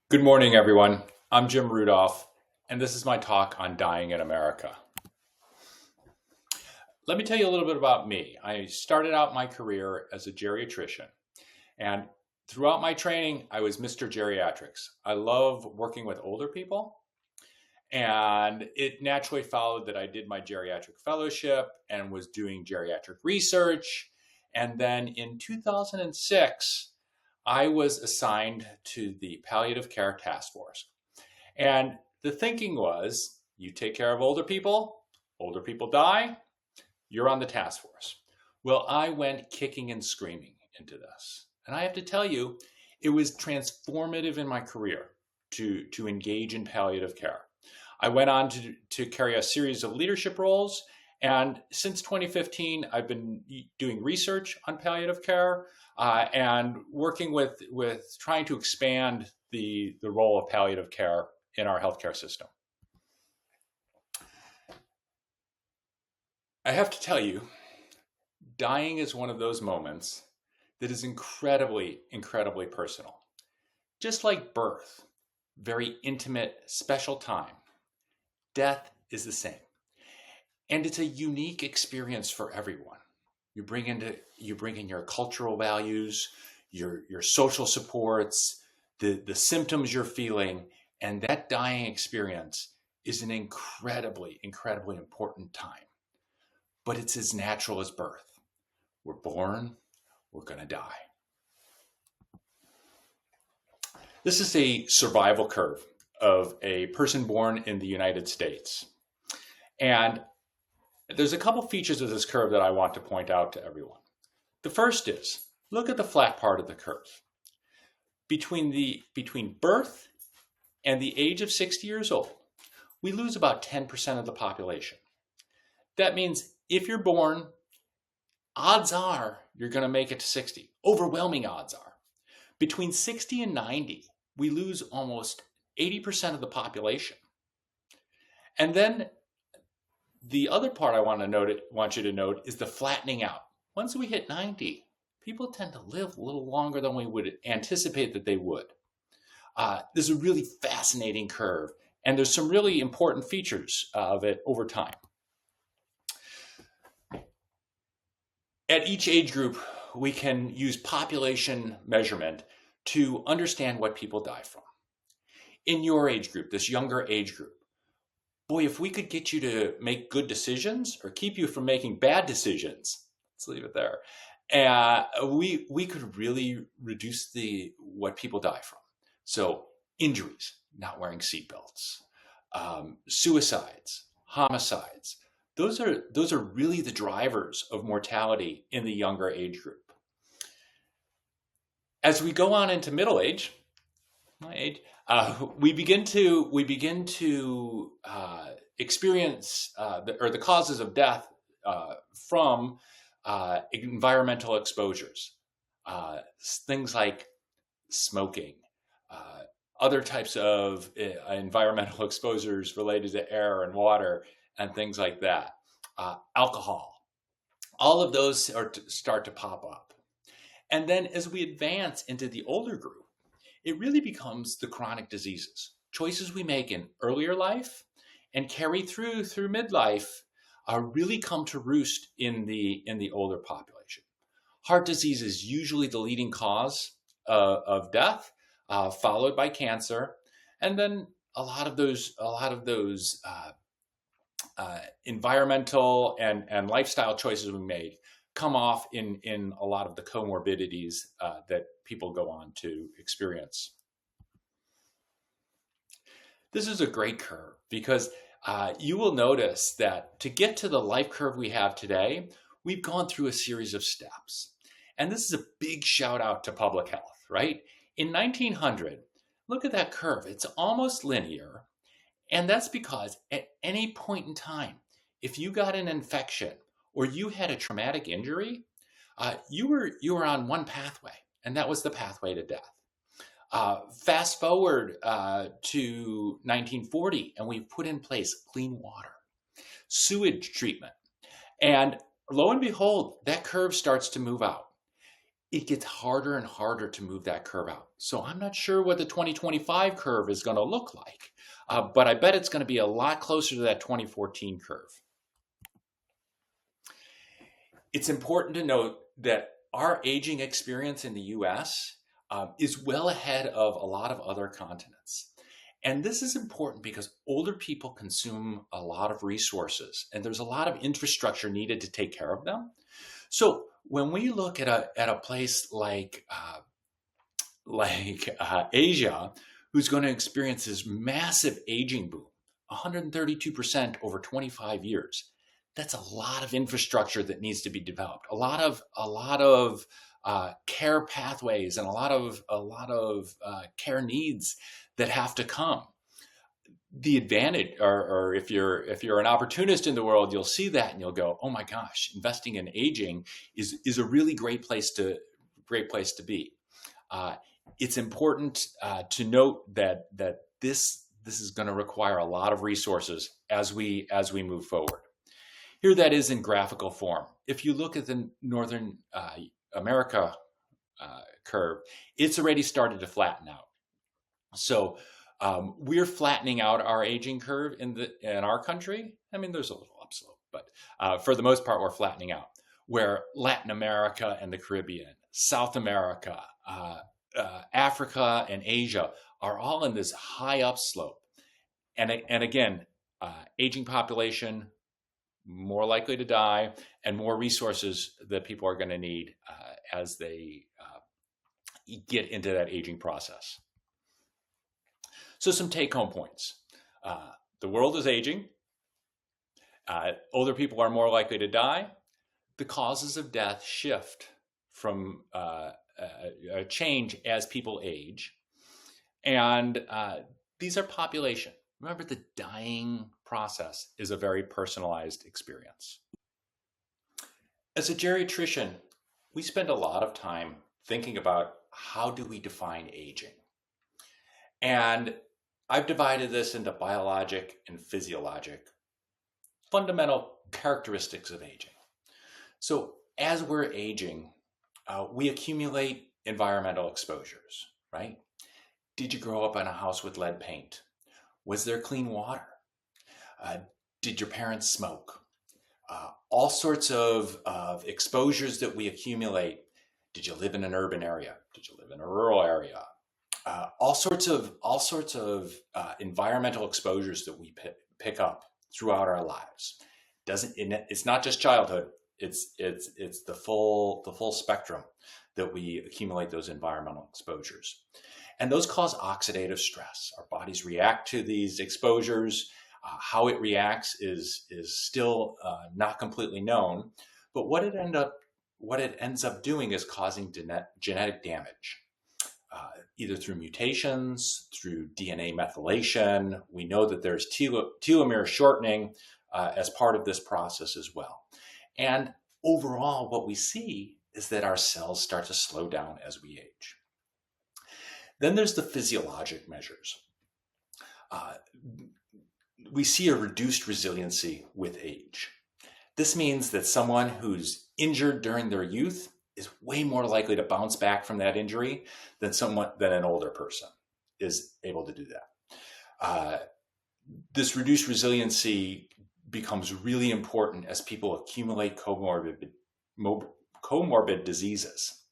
Good morning, everyone. I'm Jim Rudolph, and this is my talk on dying in America. Let me tell you a little bit about me. I started out my career as a geriatrician, and throughout my training, I was Mr. Geriatrics. I love working with older people, and it naturally followed that I did my geriatric fellowship and was doing geriatric research. And then in 2006, I was assigned to the palliative care task force. And the thinking was, you take care of older people die, you're on the task force. Well, I went kicking and screaming into this. And I have to tell you, it was transformative in my career to engage in palliative care. I went on to carry a series of leadership roles. And since 2015, I've been doing research on palliative care and working with trying to expand the role of palliative care in our healthcare system. I have to tell you, dying is one of those moments that is incredibly, incredibly personal. Just like birth, very intimate, special time, death is the same. And it's a unique experience for everyone. You bring in your cultural values, your social supports, the symptoms you're feeling, and that dying experience is an incredibly, incredibly important time. But it's as natural as birth. We're born, we're going to die. This is a survival curve of a person born in the United States. And there's a couple features of this curve that I want to point out to everyone. The first is, look at the flat part of the curve. Between birth and the age of 60 years old, we lose about 10% of the population. That means if you're born, odds are you're going to make it to 60. Overwhelming odds are. Between 60 and 90, we lose almost 80% of the population. And then the other part I want you to note is the flattening out. Once we hit 90, people tend to live a little longer than we would anticipate that they would. This is a really fascinating curve, and there's some really important features of it over time. At each age group, we can use population measurement to understand what people die from. In your age group, this younger age group, boy, if we could get you to make good decisions or keep you from making bad decisions, let's leave it there, we could really reduce what people die from. So injuries, not wearing seatbelts, suicides, homicides, those are really the drivers of mortality in the younger age group. As we go on into middle age, my age, we begin to experience the causes of death from environmental exposures, things like smoking, other types of environmental exposures related to air and water and things like that, alcohol. All of those start to pop up. And then as we advance into the older group, it really becomes the chronic diseases. Choices we make in earlier life and carry through midlife really come to roost in the older population. Heart disease is usually the leading cause of death, followed by cancer, and then a lot of those environmental and lifestyle choices we make come off in a lot of the comorbidities that people go on to experience. This is a great curve because you will notice that to get to the life curve we have today, we've gone through a series of steps. And this is a big shout out to public health, right? In 1900, look at that curve. It's almost linear. And that's because at any point in time, if you got an infection or you had a traumatic injury, you were on one pathway, and that was the pathway to death. Fast forward to 1940, and we've put in place clean water, sewage treatment, and lo and behold, that curve starts to move out. it gets harder and harder to move that curve out. So I'm not sure what the 2025 curve is going to look like, but I bet it's going to be a lot closer to that 2014 curve. It's important to note that our aging experience in the US is well ahead of a lot of other continents. And this is important because older people consume a lot of resources and there's a lot of infrastructure needed to take care of them. So when we look at a place like Asia, who's going to experience this massive aging boom, 132% over 25 years. That's a lot of infrastructure that needs to be developed. A lot of care pathways and a lot of care needs that have to come. The advantage, or if you're an opportunist in the world, you'll see that and you'll go, oh my gosh, investing in aging is a really great place to be. It's important to note that this is going to require a lot of resources as we move forward. Here that is in graphical form. If you look at the Northern America curve, it's already started to flatten out. So we're flattening out our aging curve in our country. I mean, there's a little upslope, but for the most part, we're flattening out. Where Latin America and the Caribbean, South America, Africa and Asia are all in this high upslope. And again, aging population, more likely to die, and more resources that people are going to need as they get into that aging process. So some take-home points. The world is aging. Older people are more likely to die. The causes of death shift from change as people age. And these are population. Remember, the dying process is a very personalized experience. As a geriatrician, we spend a lot of time thinking about how do we define aging. And I've divided this into biologic and physiologic fundamental characteristics of aging. So as we're aging, we accumulate environmental exposures, right? Did you grow up in a house with lead paint? Was there clean water? Did your parents smoke? All sorts of exposures that we accumulate. Did you live in an urban area? Did you live in a rural area? All sorts of environmental exposures that we pick up throughout our lives. It's not just childhood. It's the full spectrum that we accumulate those environmental exposures. And those cause oxidative stress. Our bodies react to these exposures. How it reacts is still not completely known. But what it ends up doing is causing genetic damage, either through mutations, through DNA methylation. We know that there's telomere shortening as part of this process as well. And overall, what we see is that our cells start to slow down as we age. Then there's the physiologic measures. We see a reduced resiliency with age. This means that someone who's injured during their youth is way more likely to bounce back from that injury than an older person is able to do that. This reduced resiliency becomes really important as people accumulate comorbid diseases,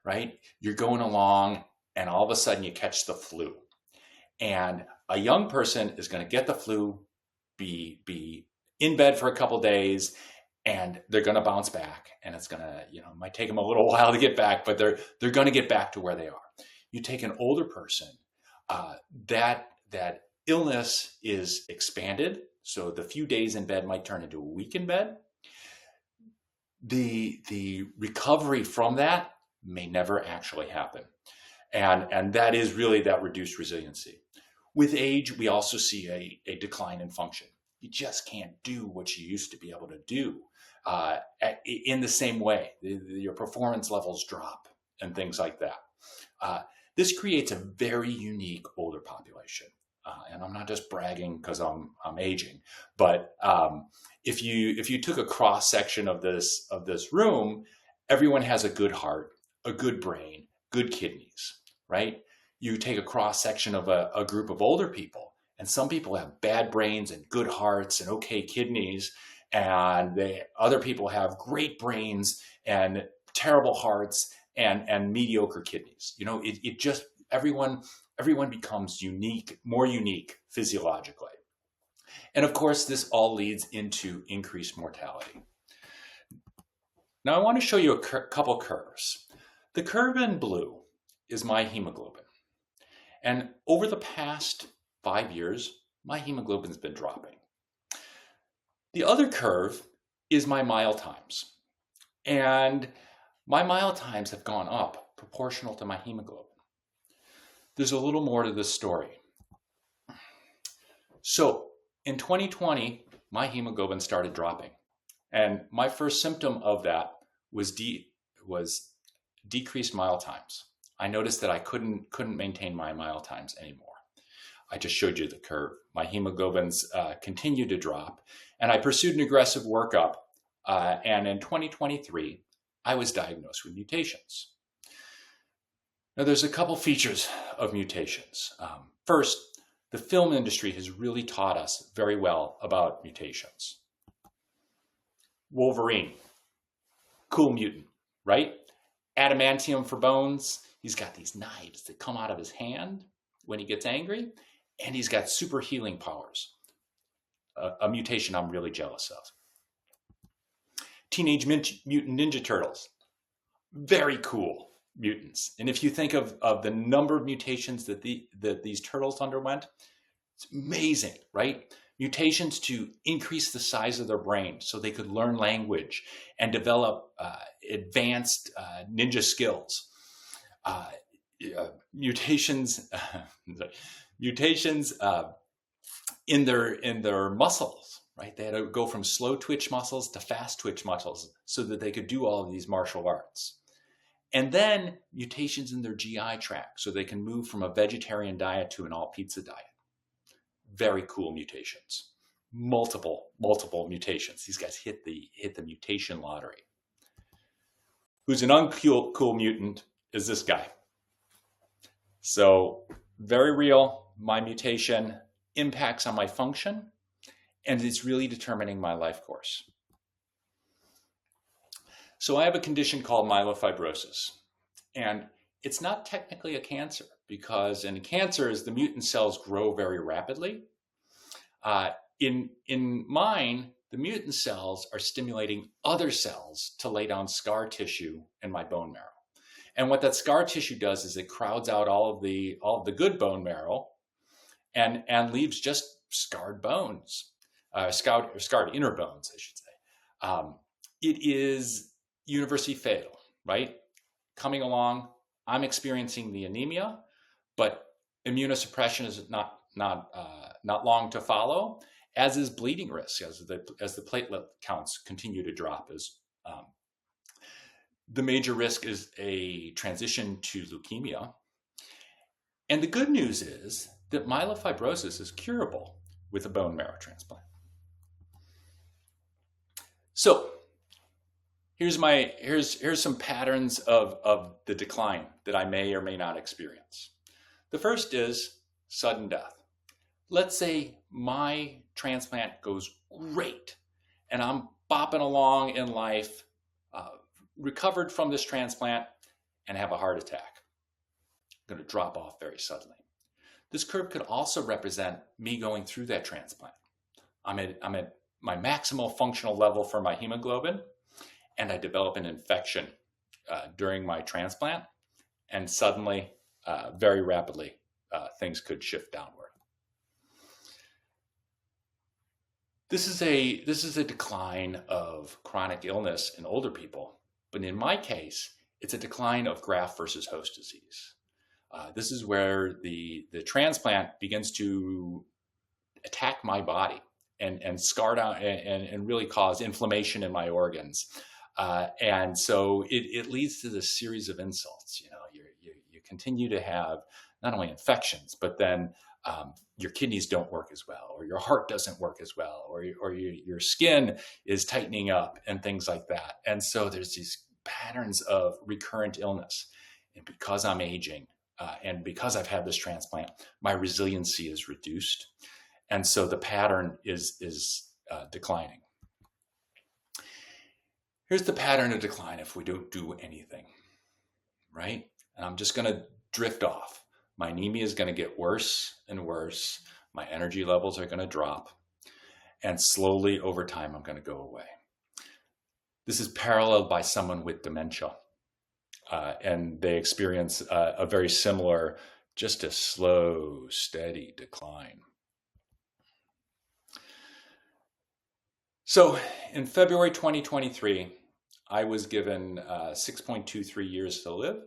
right? You're going along and all of a sudden you catch the flu. And a young person is going to get the flu, be in bed for a couple days, and they're going to bounce back. And it's going to, it might take them a little while to get back, but they're going to get back to where they are. You take an older person, that illness is expanded. So the few days in bed might turn into a week in bed. The recovery from that may never actually happen. And that is really that reduced resiliency. With age, we also see a decline in function. You just can't do what you used to be able to do in the same way. Your performance levels drop and things like that. This creates a very unique older population. And I'm not just bragging because I'm aging, but if you took a cross section of this room, everyone has a good heart. a good brain, good kidneys, right? You take a cross section of a group of older people, and some people have bad brains and good hearts and okay kidneys, and other people have great brains and terrible hearts and mediocre kidneys. It just everyone becomes unique, more unique physiologically. And of course, this all leads into increased mortality. Now, I want to show you a couple curves. The curve in blue is my hemoglobin. And over the past 5 years, my hemoglobin has been dropping. The other curve is my mile times. And my mile times have gone up proportional to my hemoglobin. There's a little more to this story. So in 2020, my hemoglobin started dropping. And my first symptom of that was decreased mile times. I noticed that I couldn't maintain my mile times anymore. I just showed you the curve. My hemoglobins continued to drop, and I pursued an aggressive workup. And in 2023, I was diagnosed with mutations. Now, there's a couple features of mutations. First, the film industry has really taught us very well about mutations. Wolverine, cool mutant, right? Adamantium for bones. He's got these knives that come out of his hand when he gets angry, and he's got super healing powers. A mutation I'm really jealous of. Teenage Mutant Ninja Turtles, very cool mutants. And if you think of the number of mutations that these turtles underwent, it's amazing, right? Mutations to increase the size of their brain so they could learn language and develop advanced ninja skills. Mutations in their muscles, right? They had to go from slow twitch muscles to fast twitch muscles so that they could do all of these martial arts. And then mutations in their GI tract so they can move from a vegetarian diet to an all pizza diet. Very cool mutations. Multiple mutations. These guys hit the mutation lottery. Who's an uncool mutant is this guy. So very real. My mutation impacts on my function, and it's really determining my life course. So I have a condition called myelofibrosis, and it's not technically a cancer because in cancers, the mutant cells grow very rapidly. In mine, the mutant cells are stimulating other cells to lay down scar tissue in my bone marrow. And what that scar tissue does is it crowds out all of the good bone marrow and leaves just scarred bones, scarred inner bones, I should say. It is universally fatal, right? Coming along, I'm experiencing the anemia, but immunosuppression is not long to follow, as is bleeding risk, as the platelet counts continue to drop. The major risk is a transition to leukemia. And the good news is that myelofibrosis is curable with a bone marrow transplant. So here's some patterns of the decline that I may or may not experience. The first is sudden death. Let's say my transplant goes great and I'm bopping along in life, recovered from this transplant, and have a heart attack. I'm going to drop off very suddenly. This curve could also represent me going through that transplant. I'm at my maximal functional level for my hemoglobin, and I develop an infection during my transplant, and suddenly, very rapidly, things could shift downward. This is a decline of chronic illness in older people, but in my case, it's a decline of graft versus host disease. This is where the transplant begins to attack my body and scar down and really cause inflammation in my organs. And so it leads to this series of insults. You continue to have not only infections, but then your kidneys don't work as well, or your heart doesn't work as well, or your skin is tightening up and things like that. And so there's these patterns of recurrent illness. And because I'm aging, and because I've had this transplant, my resiliency is reduced. And so the pattern is declining. Here's the pattern of decline if we don't do anything, right? And I'm just going to drift off. My anemia is going to get worse and worse. My energy levels are going to drop. And slowly over time, I'm going to go away. This is paralleled by someone with dementia. And they experience a very similar, just a slow, steady decline. So in February 2023, I was given 6.23 years to live.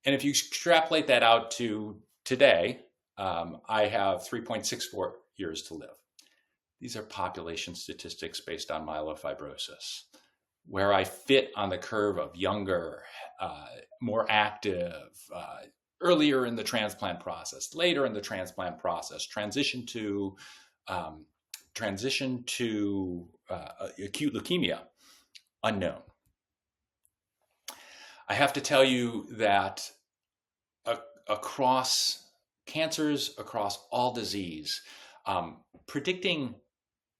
And if you extrapolate that out to today, I have 3.64 years to live. These are population statistics based on myelofibrosis. Where I fit on the curve of younger, more active, earlier in the transplant process, later in the transplant process, transition to acute leukemia, unknown. I have to tell you that across cancers, across all disease, predicting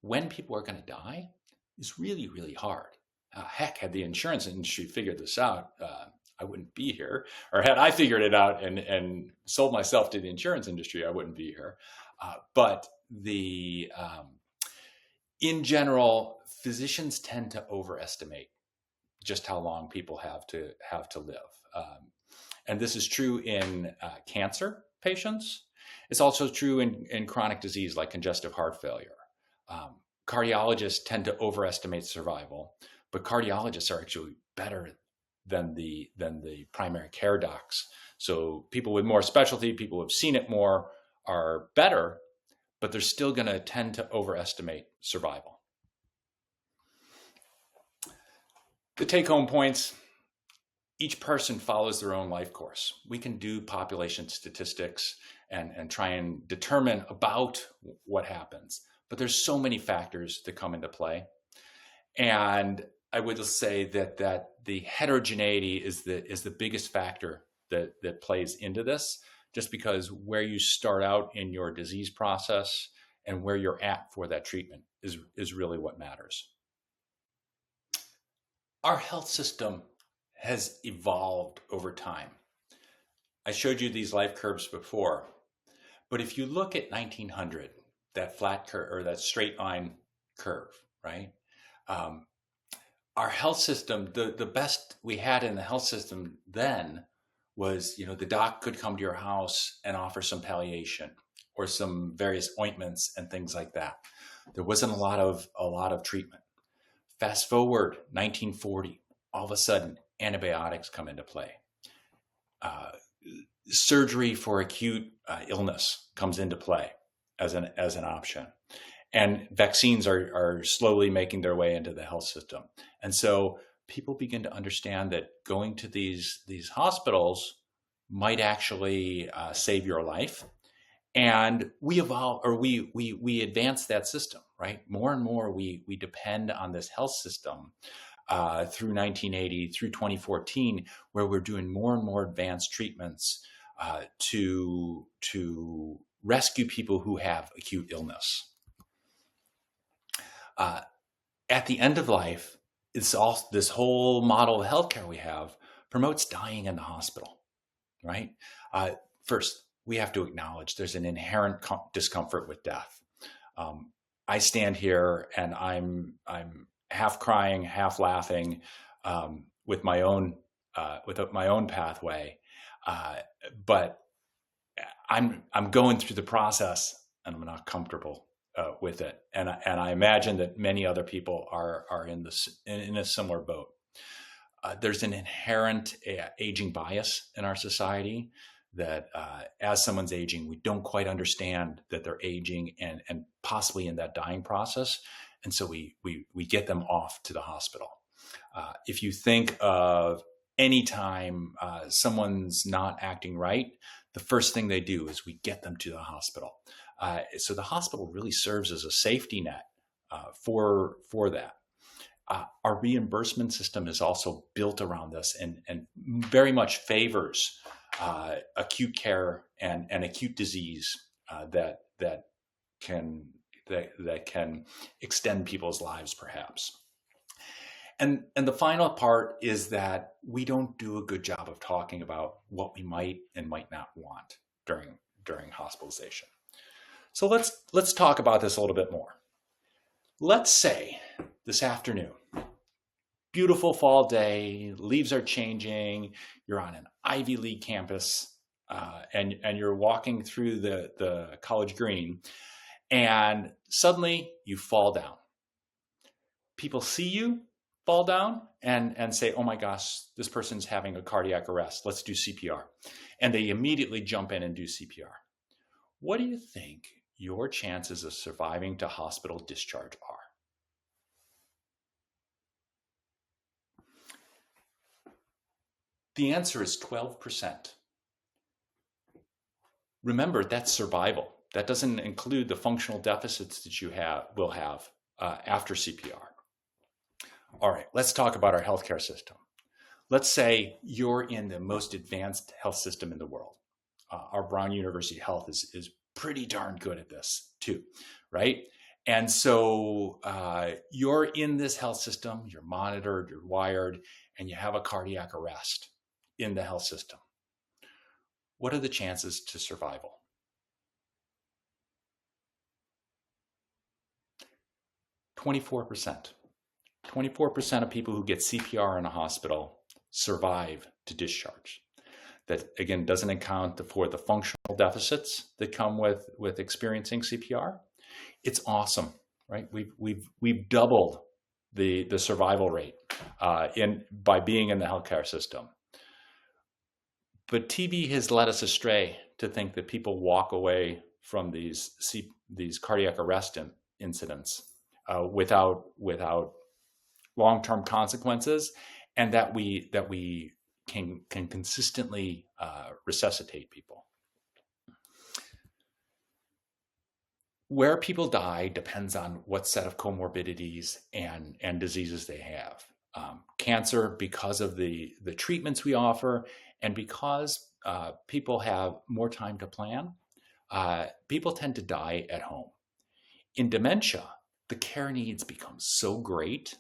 when people are going to die is really, really hard. Heck, had the insurance industry figured this out, I wouldn't be here. Or had I figured it out and sold myself to the insurance industry, I wouldn't be here. But in general, physicians tend to overestimate just how long people have to live. And this is true in cancer patients. It's also true in chronic disease like congestive heart failure. Cardiologists tend to overestimate survival. But cardiologists are actually better than the primary care docs. So people with more specialty, people who have seen it more, are better, but they're still going to tend to overestimate survival. The take-home points: each person follows their own life course. We can do population statistics and try and determine about what happens, but there's so many factors that come into play. And I would say that the heterogeneity is the biggest factor that plays into this, just because where you start out in your disease process and where you're at for that treatment is really what matters. Our health system has evolved over time. I showed you these life curves before, but if you look at 1900, that flat curve or that straight line curve, right? Our health system, the best we had in the health system then was, the doc could come to your house and offer some palliation or some various ointments and things like that. There wasn't a lot of treatment. Fast forward 1940, all of a sudden antibiotics come into play. Surgery for acute illness comes into play as an option. And vaccines are slowly making their way into the health system. And so people begin to understand that going to these hospitals might actually save your life. And we evolve, or we advance that system, right? More and more we depend on this health system through 1980, through 2014, where we're doing more and more advanced treatments to rescue people who have acute illness. At the end of life, this whole model of healthcare we have promotes dying in the hospital, right? First, we have to acknowledge there's an inherent discomfort with death. I stand here and I'm half crying, half laughing with my own pathway, but I'm going through the process and I'm not comfortable with it, and I imagine that many other people are in a similar boat. There's an inherent aging bias in our society that as someone's aging, we don't quite understand that they're aging and possibly in that dying process, and so we get them off to the hospital. If you think of any time someone's not acting right, the first thing they do is we get them to the hospital. So the hospital really serves as a safety net for that. our reimbursement system is also built around this and very much favors acute care and acute disease that can extend people's lives, perhaps. And the final part is that we don't do a good job of talking about what we might and might not want during hospitalization. So let's talk about this a little bit more. Let's say this afternoon, beautiful fall day, leaves are changing, you're on an Ivy League campus, and you're walking through the college green, and suddenly you fall down. People see you fall down and say, oh my gosh, this person's having a cardiac arrest. Let's do CPR. And they immediately jump in and do CPR. What do you think your chances of surviving to hospital discharge are? The answer is 12%. Remember, that's survival. That doesn't include the functional deficits that you will have after CPR. All right, let's talk about our healthcare system. Let's say you're in the most advanced health system in the world. Our Brown University Health is pretty darn good at this too, right? And so you're in this health system, you're monitored, you're wired, and you have a cardiac arrest in the health system. What are the chances to survival? 24%. 24% of people who get CPR in a hospital survive to discharge. That, again, doesn't account for the functional deficits that come with experiencing CPR. It's awesome, right? We've doubled the survival rate by being in the healthcare system. But TB has led us astray to think that people walk away from these cardiac arrest incidents without long-term consequences, and that we can consistently resuscitate people. Where people die depends on what set of comorbidities and diseases they have. Cancer, because of the treatments we offer, and because people have more time to plan, people tend to die at home. In dementia, the care needs become so great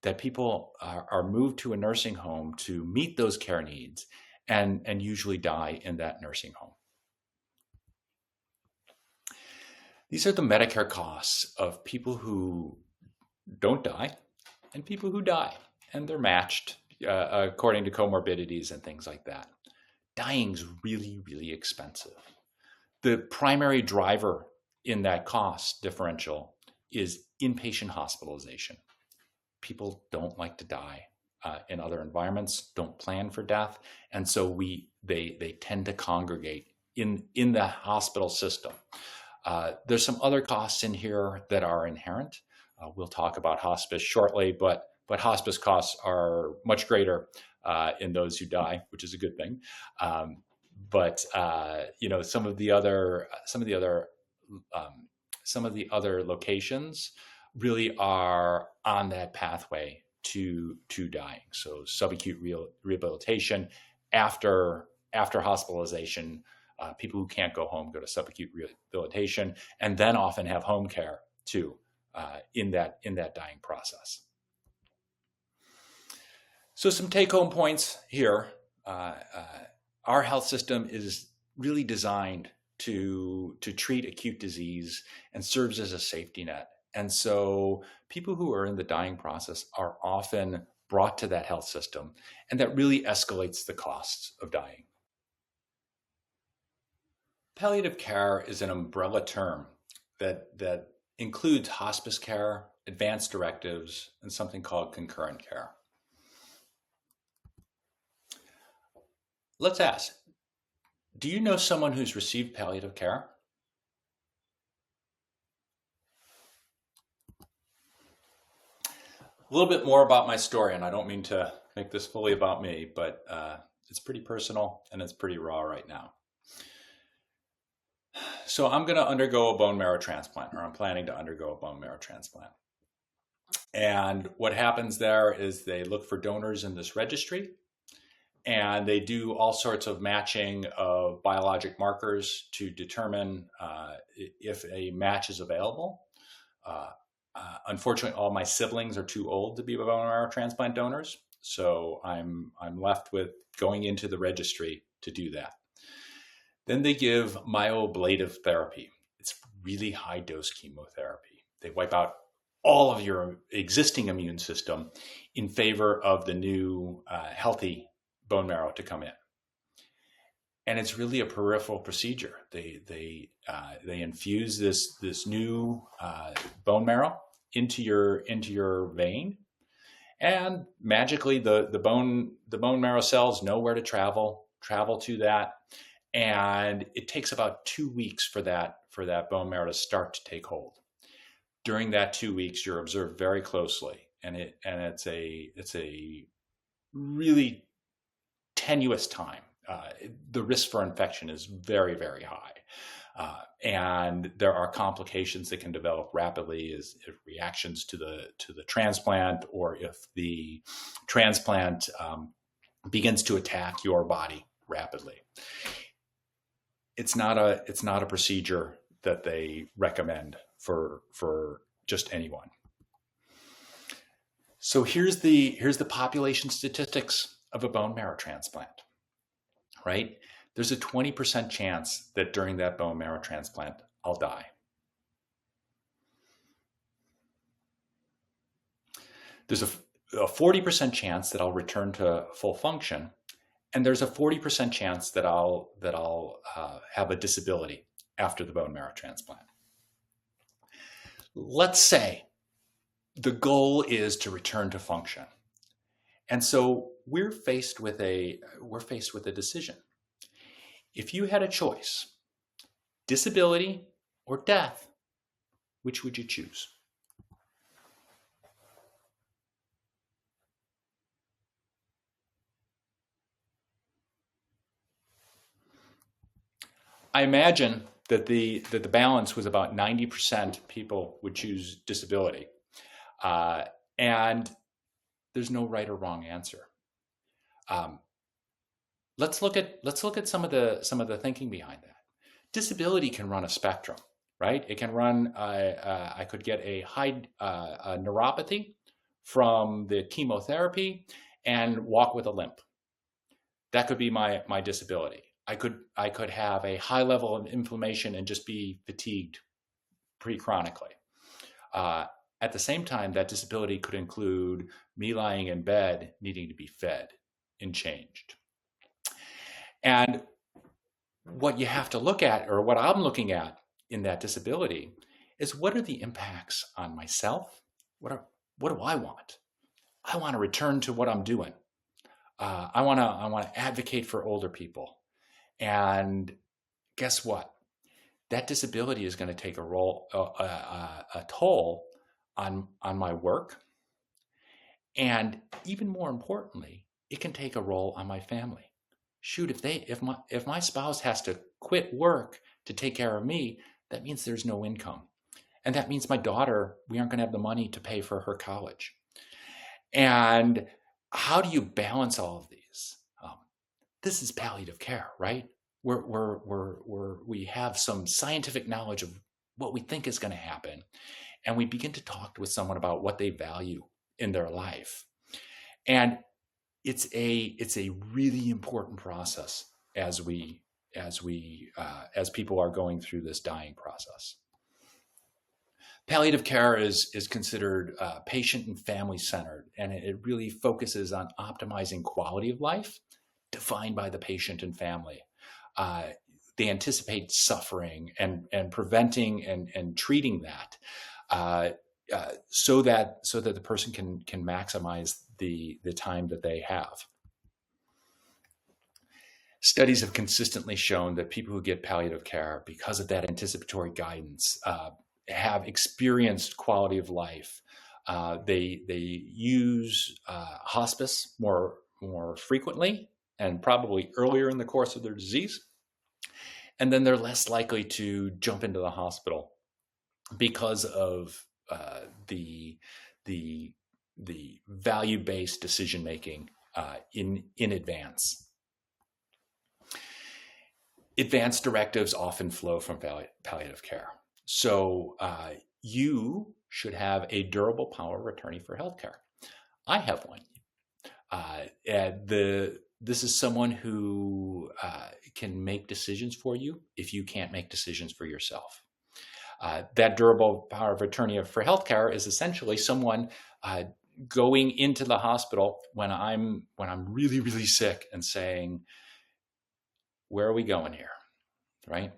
that people are moved to a nursing home to meet those care needs and usually die in that nursing home. These are the Medicare costs of people who don't die and people who die, and they're matched according to comorbidities and things like that. Dying's really, really expensive. The primary driver in that cost differential is inpatient hospitalization. People don't like to die in other environments, don't plan for death, and so they tend to congregate in the hospital system. There's some other costs in here that are inherent. We'll talk about hospice shortly, but hospice costs are much greater in those who die, which is a good thing. But some of the other locations really are on that pathway to dying. So subacute rehabilitation after hospitalization, people who can't go home go to subacute rehabilitation, and then often have home care too in that dying process. So some take-home points here. Our health system is really designed to treat acute disease and serves as a safety net. And so people who are in the dying process are often brought to that health system, and that really escalates the costs of dying. Palliative care is an umbrella term that includes hospice care, advanced directives, and something called concurrent care. Let's ask, do you know someone who's received palliative care? A little bit more about my story, and I don't mean to make this fully about me, but it's pretty personal and it's pretty raw right now. So I'm going to undergo a bone marrow transplant, or I'm planning to undergo a bone marrow transplant. And what happens there is they look for donors in this registry, and they do all sorts of matching of biologic markers to determine if a match is available. Uh, Unfortunately, all my siblings are too old to be bone marrow transplant donors, so I'm left with going into the registry to do that. Then they give myeloablative therapy. It's really high dose chemotherapy. They wipe out all of your existing immune system in favor of the new healthy bone marrow to come in. And it's really a peripheral procedure. They infuse this new bone marrow into your vein, and magically the bone marrow cells know where to travel to that, and it takes about 2 weeks for that bone marrow to start to take hold. During that 2 weeks, you're observed very closely, and it's a really tenuous time. The risk for infection is very, very high. And there are complications that can develop rapidly as reactions to the transplant, or if the transplant begins to attack your body rapidly. It's not a procedure that they recommend for just anyone. So here's the population statistics of a bone marrow transplant, right? There's a 20% chance that during that bone marrow transplant, I'll die. There's a 40% chance that I'll return to full function, and there's a 40% chance that I'll have a disability after the bone marrow transplant. Let's say the goal is to return to function, and so we're faced with a decision. If you had a choice, disability or death, which would you choose? I imagine that the balance was about 90% people would choose disability, and there's no right or wrong answer. Let's look at some of the thinking behind that. Disability can run a spectrum, right? It can run. I could get a high neuropathy from the chemotherapy and walk with a limp. That could be my disability. I could have a high level of inflammation and just be fatigued pre-chronically. At the same time, that disability could include me lying in bed needing to be fed and changed. And what you have to look at, or what I'm looking at in that disability, is what are the impacts on myself? What do I want? I want to return to what I'm doing. I want to advocate for older people. And guess what? That disability is going to take a toll on my work, and even more importantly, it can take a role on my family. Shoot, if my spouse has to quit work to take care of me, that means there's no income, and that means my daughter, we aren't going to have the money to pay for her college. And how do you balance all of these? This is palliative care, right? We have some scientific knowledge of what we think is going to happen, and we begin to talk with someone about what they value in their life. And it's a really important process as people are going through this dying process. Palliative care is considered patient and family centered, and it really focuses on optimizing quality of life defined by the patient and family. They anticipate suffering and preventing and treating that so that the person can maximize the time that they have. Studies have consistently shown that people who get palliative care, because of that anticipatory guidance, have experienced quality of life. They use hospice more frequently and probably earlier in the course of their disease. And then they're less likely to jump into the hospital because of the the value-based decision making in advance. Advanced directives often flow from palliative care. So you should have a durable power of attorney for healthcare. I have one. This is someone who can make decisions for you if you can't make decisions for yourself. That durable power of attorney for healthcare is essentially someone going into the hospital when I'm really, really sick and saying, where are we going here, right?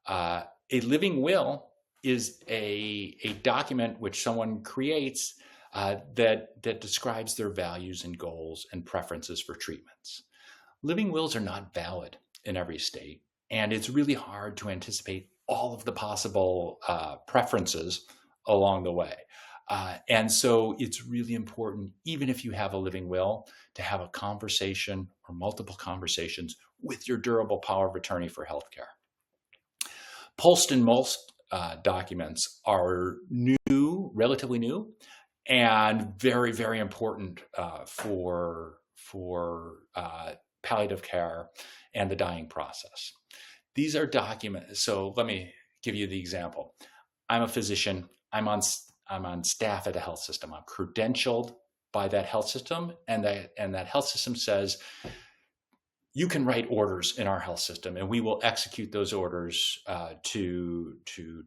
A living will is a document which someone creates that describes their values and goals and preferences for treatments. Living wills are not valid in every state, and it's really hard to anticipate all of the possible preferences along the way. And so it's really important, even if you have a living will, to have a conversation or multiple conversations with your durable power of attorney for healthcare. Post and most documents are new, relatively new, and very, very important for palliative care and the dying process. These are documents. So let me give you the example. I'm a physician. I'm on staff at a health system. I'm credentialed by that health system, and that health system says, you can write orders in our health system, and we will execute those orders to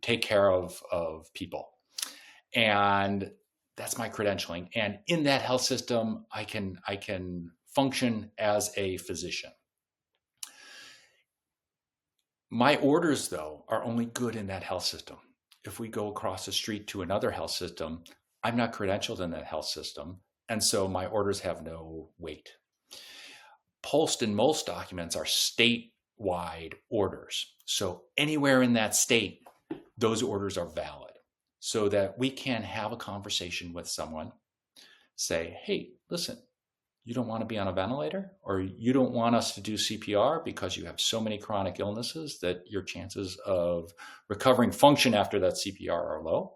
take care of people. And that's my credentialing. And in that health system, I can function as a physician. My orders, though, are only good in that health system. If we go across the street to another health system, I'm not credentialed in that health system, and so my orders have no weight. Post and most documents are statewide orders. So anywhere in that state, those orders are valid, so that we can have a conversation with someone, say, hey, listen, you don't want to be on a ventilator, or you don't want us to do CPR because you have so many chronic illnesses that your chances of recovering function after that CPR are low.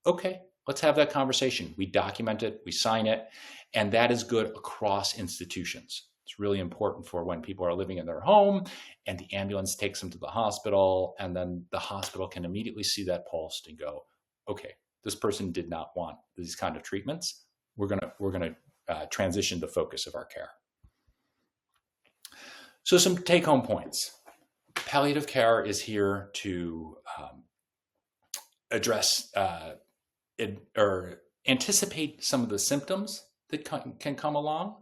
Okay, let's have that conversation. We document it, we sign it, and that is good across institutions. It's really important for when people are living in their home and the ambulance takes them to the hospital, and then the hospital can immediately see that post and go, okay, this person did not want these kind of treatments. We're gonna transition the focus of our care. So some take-home points. Palliative care is here to address or anticipate some of the symptoms that can come along,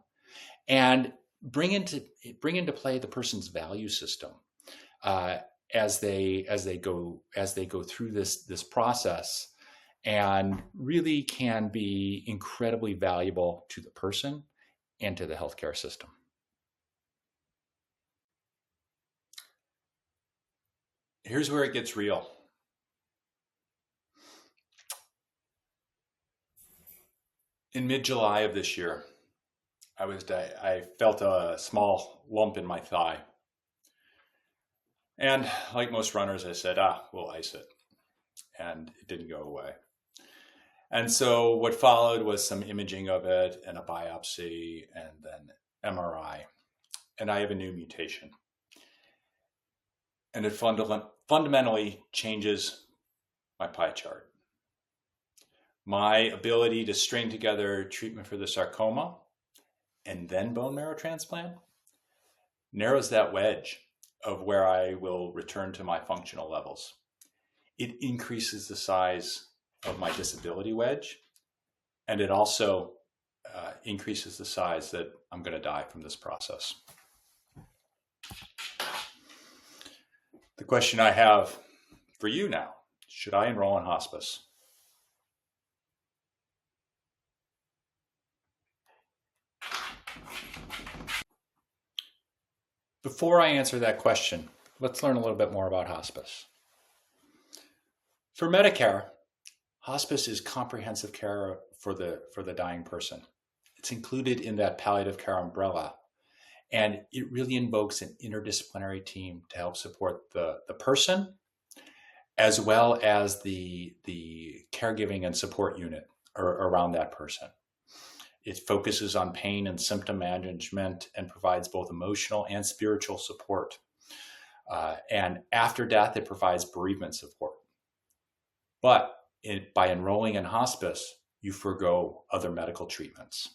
and bring into play the person's value system as they go through this process, and really can be incredibly valuable to the person and to the healthcare system. Here's where it gets real. In mid-July of this year, I felt a small lump in my thigh. And like most runners, I said, we'll ice it. And it didn't go away. And so what followed was some imaging of it and a biopsy and then MRI. And I have a new mutation. And it fundamentally changes my pie chart. My ability to string together treatment for the sarcoma and then bone marrow transplant narrows that wedge of where I will return to my functional levels. It increases the size of my disability wedge, and it also increases the size that I'm going to die from this process. The question I have for you now, should I enroll in hospice? Before I answer that question, let's learn a little bit more about hospice. For Medicare, hospice is comprehensive care for the dying person. It's included in that palliative care umbrella, and it really invokes an interdisciplinary team to help support the person, as well as the caregiving and support unit around that person. It focuses on pain and symptom management and provides both emotional and spiritual support. And after death, it provides bereavement support. But by enrolling in hospice, you forego other medical treatments.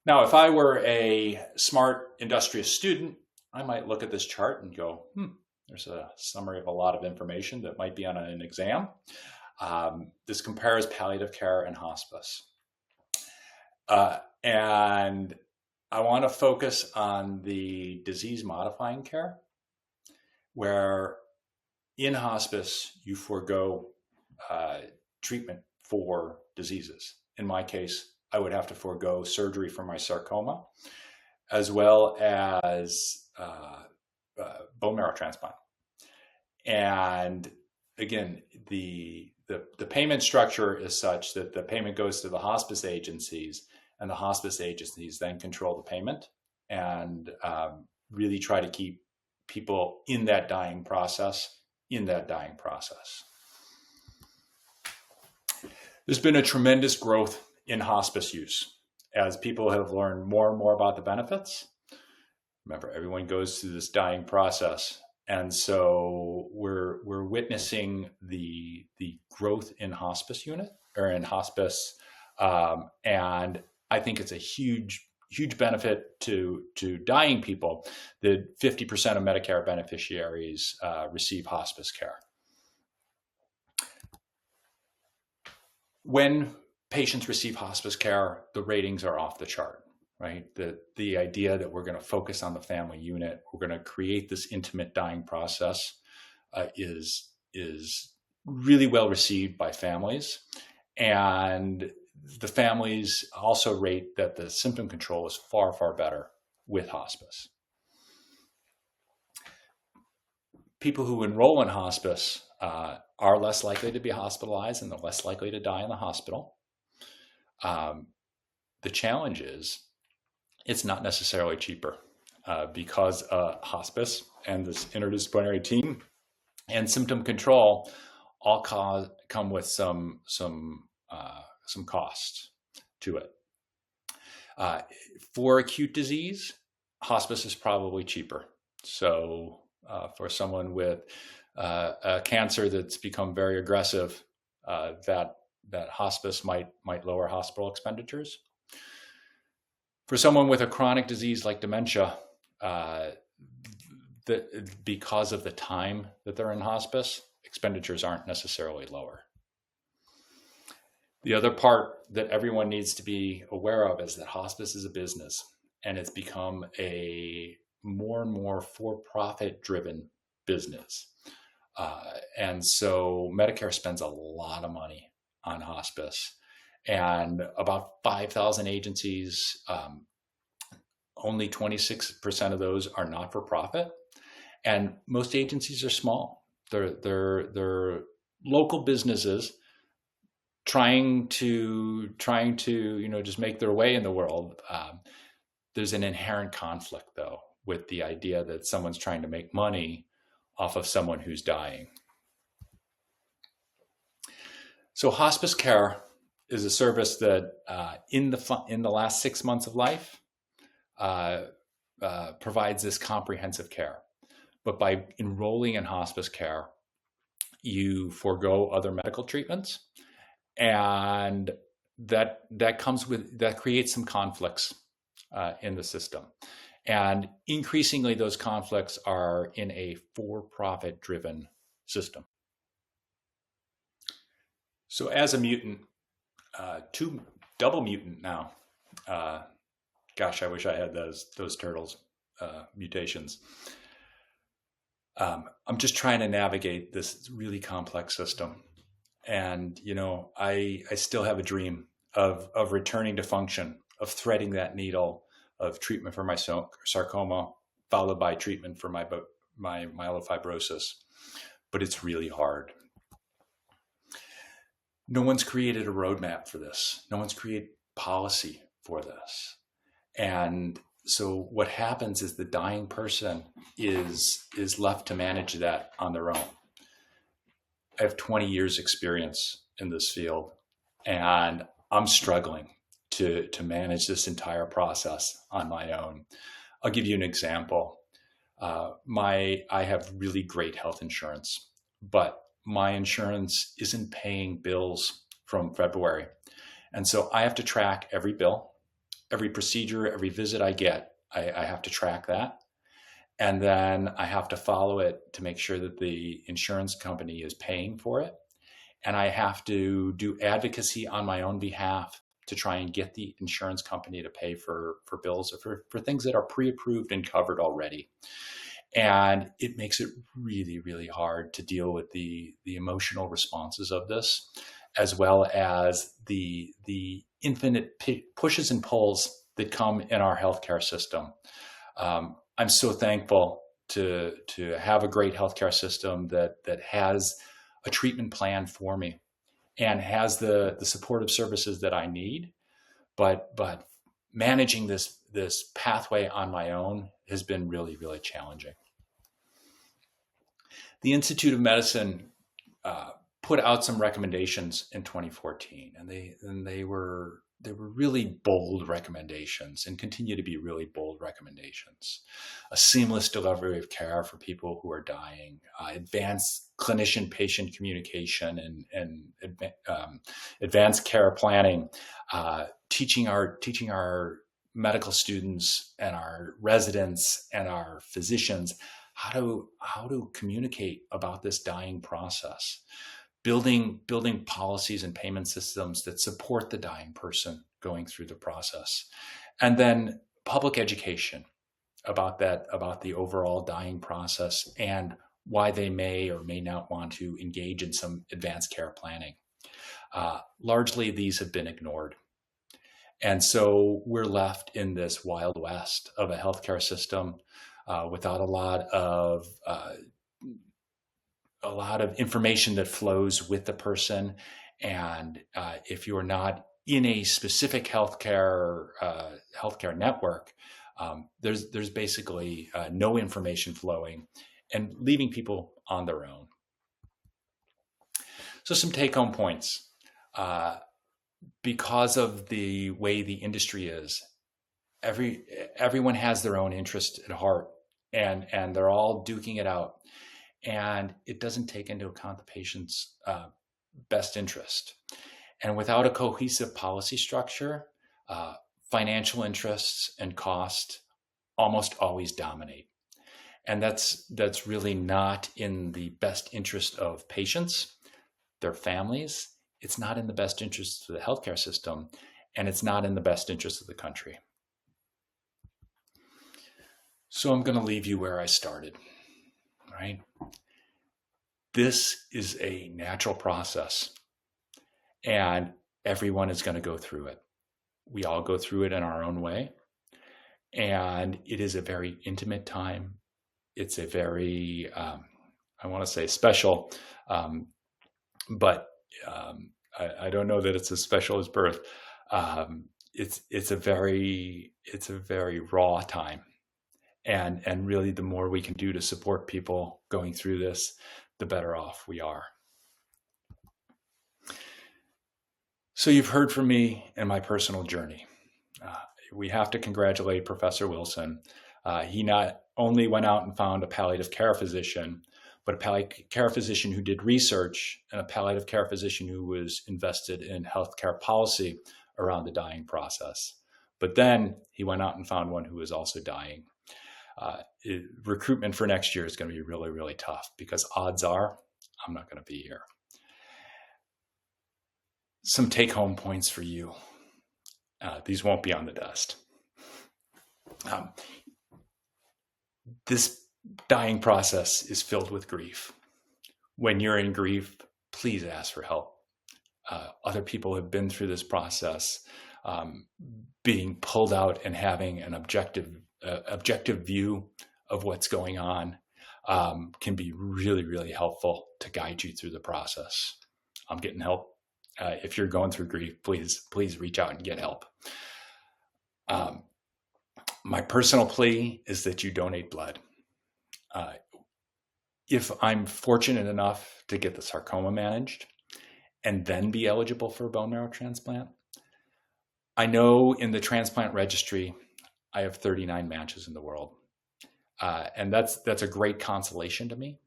Now, if I were a smart, industrious student, I might look at this chart and go, there's a summary of a lot of information that might be on an exam. This compares palliative care and hospice. And I want to focus on the disease-modifying care, where in hospice, you forego treatment for diseases. In my case, I would have to forego surgery for my sarcoma, as well as bone marrow transplant. And again, the payment structure is such that the payment goes to the hospice agencies, and the hospice agencies then control the payment and really try to keep people in that dying process. There's been a tremendous growth in hospice use as people have learned more and more about the benefits. Remember, everyone goes through this dying process. And so we're witnessing the growth in hospice in hospice. And I think it's a huge benefit to dying people that 50% of Medicare beneficiaries receive hospice care. When patients receive hospice care, the ratings are off the chart, right? The idea that we're going to focus on the family unit, we're going to create this intimate dying process is really well received by families. And the families also rate that the symptom control is far, far better with hospice. People who enroll in hospice are less likely to be hospitalized and they're less likely to die in the hospital. The challenge is it's not necessarily cheaper because hospice and this interdisciplinary team and symptom control all come with some costs to it. For acute disease, hospice is probably cheaper. So for someone with a cancer that's become very aggressive, that hospice might lower hospital expenditures. For someone with a chronic disease like dementia, because of the time that they're in hospice, expenditures aren't necessarily lower. The other part that everyone needs to be aware of is that hospice is a business, and it's become a more and more for-profit driven business. And so Medicare spends a lot of money on hospice, and about 5,000 agencies, only 26% of those are not-for-profit, and most agencies are small. They're local businesses trying to just make their way in the world. There's an inherent conflict, though, with the idea that someone's trying to make money off of someone who's dying. So hospice care is a service that in the last 6 months of life provides this comprehensive care. But by enrolling in hospice care, you forego other medical treatments, and that creates some conflicts in the system. And increasingly, those conflicts are in a for-profit driven system. So as a mutant, double mutant now, gosh, I wish I had those turtles mutations. I'm just trying to navigate this really complex system. And, I still have a dream of returning to function, of threading that needle of treatment for my sarcoma, followed by treatment for my myelofibrosis. But it's really hard. No one's created a roadmap for this. No one's created policy for this. And so what happens is the dying person is left to manage that on their own. I have 20 years experience in this field, and I'm struggling to manage this entire process on my own. I'll give you an example. I have really great health insurance, but my insurance isn't paying bills from February. And so I have to track every bill, every procedure, every visit I get. I have to track that. And then I have to follow it to make sure that the insurance company is paying for it. And I have to do advocacy on my own behalf to try and get the insurance company to pay for bills or for things that are pre-approved and covered already. And it makes it really, really hard to deal with the emotional responses of this, as well as the infinite pushes and pulls that come in our healthcare system. I'm so thankful to have a great healthcare system that has a treatment plan for me and has the supportive services that I need. But managing this pathway on my own has been really, really challenging. The Institute of Medicine put out some recommendations in 2014, and they were really bold recommendations and continue to be really bold recommendations. A seamless delivery of care for people who are dying, advanced clinician-patient communication, and advanced care planning, teaching our medical students and our residents and our physicians how to communicate about this dying process. Building policies and payment systems that support the dying person going through the process, and then public education about the overall dying process and why they may or may not want to engage in some advanced care planning. Largely, these have been ignored, and so we're left in this wild west of a healthcare system without a lot of information that flows with the person. And if you're not in a specific healthcare network, there's basically no information flowing and leaving people on their own. So some take-home points. Because of the way the industry is, everyone has their own interest at heart, and they're all duking it out. And it doesn't take into account the patient's best interest. And without a cohesive policy structure, financial interests and cost almost always dominate. And that's really not in the best interest of patients, their families. It's not in the best interest of the healthcare system, and it's not in the best interest of the country. So I'm going to leave you where I started, right? This is a natural process, and everyone is going to go through it. We all go through it in our own way, and it is a very intimate time. It's a very, I want to say special, but I don't know that it's as special as birth. It's a very raw time, and really the more we can do to support people going through this, the better off we are. So you've heard from me in my personal journey. We have to congratulate Professor Wilson. He not only went out and found a palliative care physician, but a palliative care physician who did research and a palliative care physician who was invested in healthcare policy around the dying process. But then he went out and found one who was also dying. Recruitment for next year is going to be really, really tough because odds are I'm not going to be here. Some take-home points for you. These won't be on the dust. This dying process is filled with grief. When you're in grief, please ask for help. Other people have been through this process. Being pulled out and having an objective view of what's going on can be really, really helpful to guide you through the process. I'm getting help. If you're going through grief, please reach out and get help. My personal plea is that you donate blood. if I'm fortunate enough to get the sarcoma managed and then be eligible for a bone marrow transplant, I know in the transplant registry, I have 39 matches in the world. And that's a great consolation to me.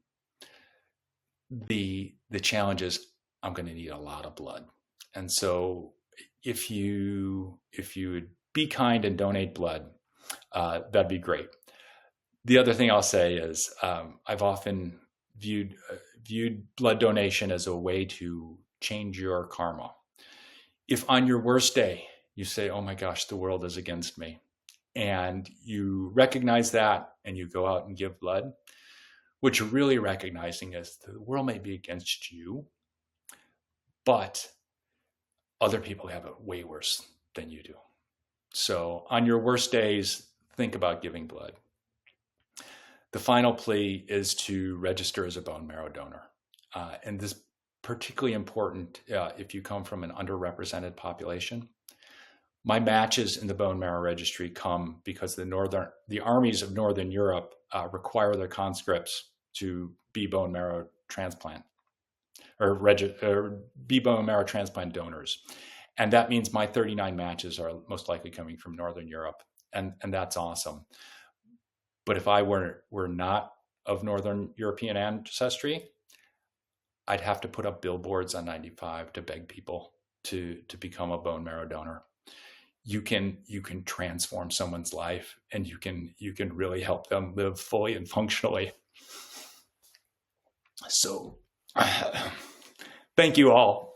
The challenge is I'm going to need a lot of blood. And so if you would be kind and donate blood, that'd be great. The other thing I'll say is I've often viewed blood donation as a way to change your karma. If on your worst day you say, oh my gosh, the world is against me, and you recognize that and you go out and give blood, what you're really recognizing is the world may be against you, but other people have it way worse than you do. So on your worst days, think about giving blood. The final plea is to register as a bone marrow donor. And this is particularly important if you come from an underrepresented population. My matches in the bone marrow registry come because the armies of Northern Europe require their conscripts to be bone marrow transplant or be bone marrow transplant donors. And that means my 39 matches are most likely coming from Northern Europe. And that's awesome. But if I were not of Northern European ancestry, I'd have to put up billboards on 95 to beg people to become a bone marrow donor. You can transform someone's life, and you can really help them live fully and functionally. So thank you all